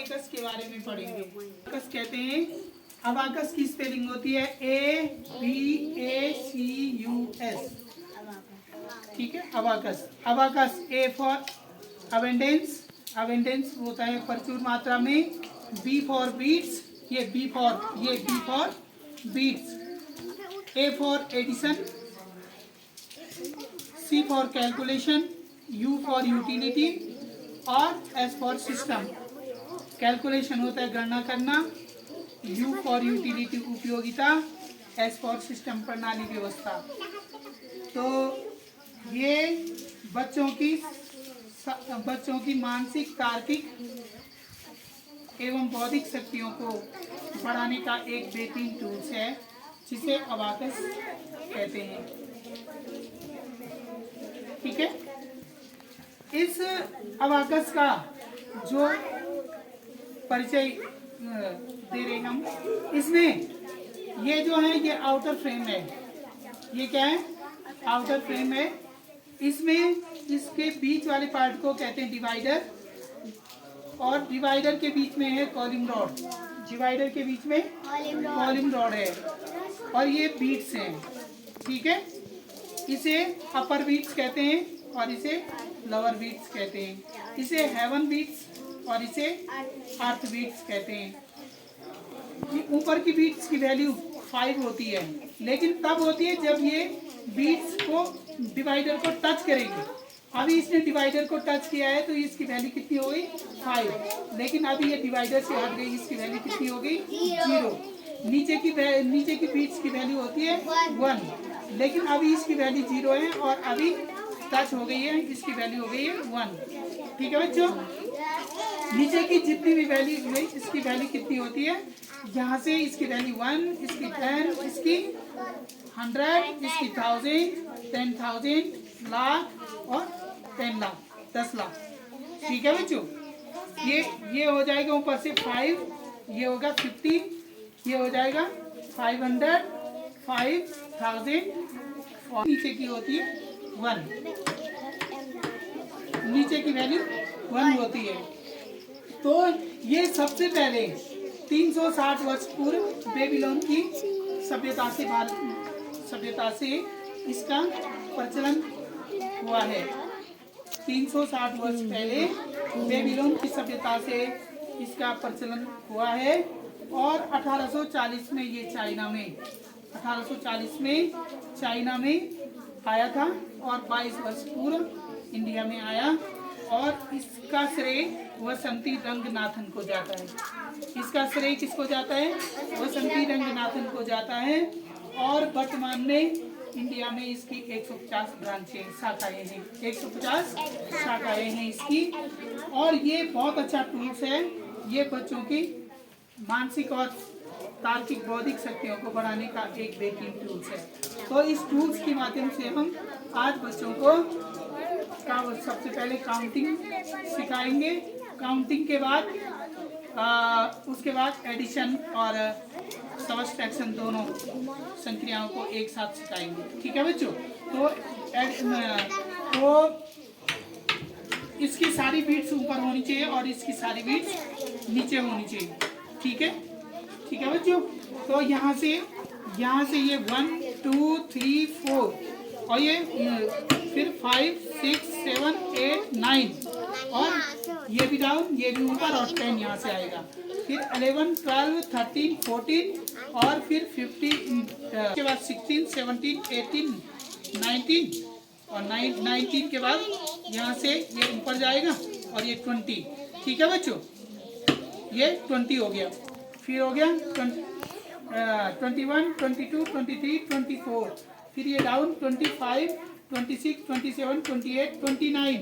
Abacus के बारे में पढ़ेंगे। अबाकस कहते हैं, अबाकस की स्पेलिंग होती है ABACUS। ठीक है, abacus. Abacus A for abundance, abundance होता है प्रचुर मात्रा में। B फॉर बीट्स, ये B for beats. A for addition, C for calculation, U for utility और S फॉर सिस्टम। कैलकुलेशन होता है गणना करना, U फॉर यूटिलिटी उपयोगिता, S फॉर सिस्टम प्रणाली व्यवस्था। तो ये बच्चों की मानसिक, तार्किक एवं बौद्धिक शक्तियों को बढ़ाने का एक बेहतरीन टूल्स है जिसे अबाकस कहते हैं। ठीक है, इस अबाकस का जो परिचय दे रहे हम, इसमें ये जो है ये आउटर फ्रेम है। ये क्या है? आउटर फ्रेम है। इसमें इसके बीच वाले पार्ट को कहते हैं डिवाइडर, और डिवाइडर के बीच में है कॉलिंग रॉड। डिवाइडर के बीच में कॉलिंग रॉड है और ये बीट्स हैं। ठीक है, इसे अपर बीट्स कहते हैं और इसे लोअर बीट्स कहते हैं। इसे हेवन बीट्स और इसे अर्थ बीट्स कहते हैं। ऊपर की बीट्स की वैल्यू 5 होती है, लेकिन तब होती है जब ये बीट्स को डिवाइडर को टच करेगी। अभी इसने डिवाइडर को टच किया है तो इसकी वैल्यू कितनी हो गई? 5। लेकिन अभी ये डिवाइडर से हट गई, इसकी वैल्यू कितनी हो गई? 0। नीचे की बीट्स की वैल्यू होती है 1, लेकिन अभी इसकी वैल्यू 0 है और अभी टच हो गई है, इसकी वैल्यू हो गई है 1। ठीक है बच्चों, नीचे की जितनी भी वैल्यू हुई इसकी वैल्यू कितनी होती है? यहाँ से इसकी वैल्यू 1, इसकी 10, इसकी 100, इसकी 1000, 10,000, लाख और 10 लाख, 10 लाख। ठीक है बच्चों, ये हो जाएगा ऊपर से 5, ये होगा 50, ये हो जाएगा 500, 5000 और नीचे की होती है 1। नीचे की वैल्यू 1 होती है। तो ये सबसे पहले 360 वर्ष पूर्व बेबीलोन की सभ्यता से इसका प्रचलन हुआ है। 360 वर्ष पहले बेबीलोन की सभ्यता से इसका प्रचलन हुआ है और 1840 में ये चाइना में आया था और 22 वर्ष पूर्व इंडिया में आया। और इसका श्रेय वसंती रंगनाथन को जाता है। इसका श्रेय किसको जाता है? वसंती रंगनाथन को जाता है। और वर्तमान में इंडिया में इसकी 150 ब्रांचें, शाखाएं हैं। 150 शाखाएं हैं इसकी। और ये बहुत अच्छा टूल्स है। ये बच्चों की मानसिक और तार्किक बौद्धिक शक्तियों को बढ़ाने का एक बेहतरीन टूल्स है। तो इस टूल्स के माध्यम से हम आज बच्चों को सबसे पहले काउंटिंग सिखाएंगे। काउंटिंग के बाद उसके बाद एडिशन और सबट्रैक्शन दोनों संक्रियाओं को एक साथ सिखाएंगे। ठीक है बच्चों, तो इसकी सारी बीट्स ऊपर होनी चाहिए और इसकी सारी बीट्स नीचे होनी चाहिए। ठीक है बच्चों, तो यहाँ से ये 1 2 3 4 और ये फिर 5 6 7 8 9 और ये भी डाउन, ये भी ऊपर और 10 यहाँ से आएगा। फिर 11 12 13 14 और फिर 15 के बाद 16 17 18 19 और 19 के बाद यहाँ से ये ऊपर जाएगा और ये 20। ठीक है बच्चों, ये 20 हो गया। फिर हो गया 21 22 23 24। फिर ये डाउन 25 26 27 28 29।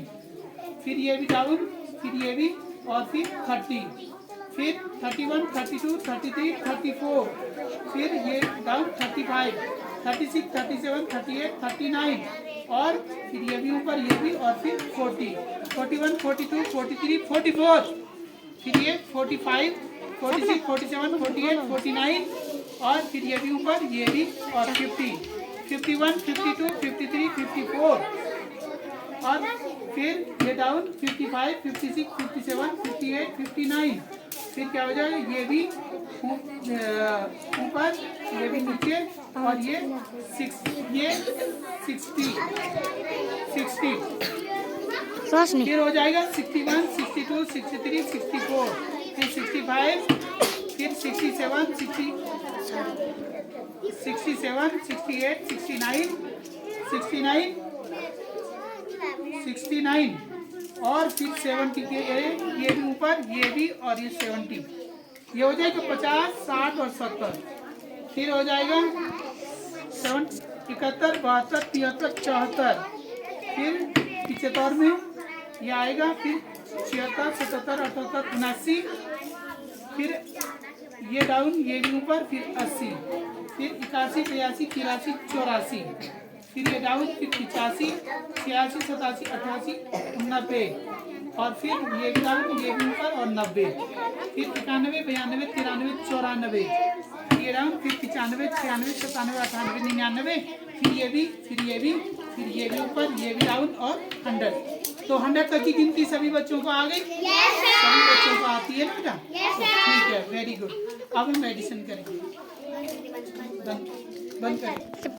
फिर ये भी डाउन, फिर ये भी और फिर 30। फिर 31 32 33 34। फिर ये डाउन 35 36 37 38 39 और फिर ये भी ऊपर, ये भी और फिर 40 41 42 43 44। फिर ये 45 46 47 48 49 और फिर ये भी ऊपर, ये भी और 50 51 52 53 54 और फिर ये डाउन 55 56 57 58 59 फिर क्या हो जाएगा, ये भी ऊपर, ये भी नीचे, और ये 60 फिर हो जाएगा 61, 62, 63, 64, फिर 65, फिर 67, 68, 69 और फिर 70 के ये भी ऊपर, ये भी, और ये 70, ये हो जाएगा 50, 60 और 70। फिर हो जाएगा 71, 72, 73, 74, फिर 75 में ये आएगा, फिर 76, 77, 78, 79, फिर ये डाउन, ये भी ऊपर, फिर 80, फिर 81, 82, 83, 84, फिर ये डाउन, फिर 85, 86, 87, 88, 90, और फिर ये भी डाउन, ये भी ऊपर, और 90, फिर 91, 92, 93, 94, ये डाउन, फिर 95, 96, 97, 98, 99, फिर ये भी, फिर ये भी, फिर ये भी ऊपर, ये भी डाउन, और 100। तो 100 तक की गिनती सभी बच्चों को आ गई? सभी बच्चों को आती है बेटा? ठीक है, वेरी गुड। अब हम एडिशन करेंगे। बंद करें।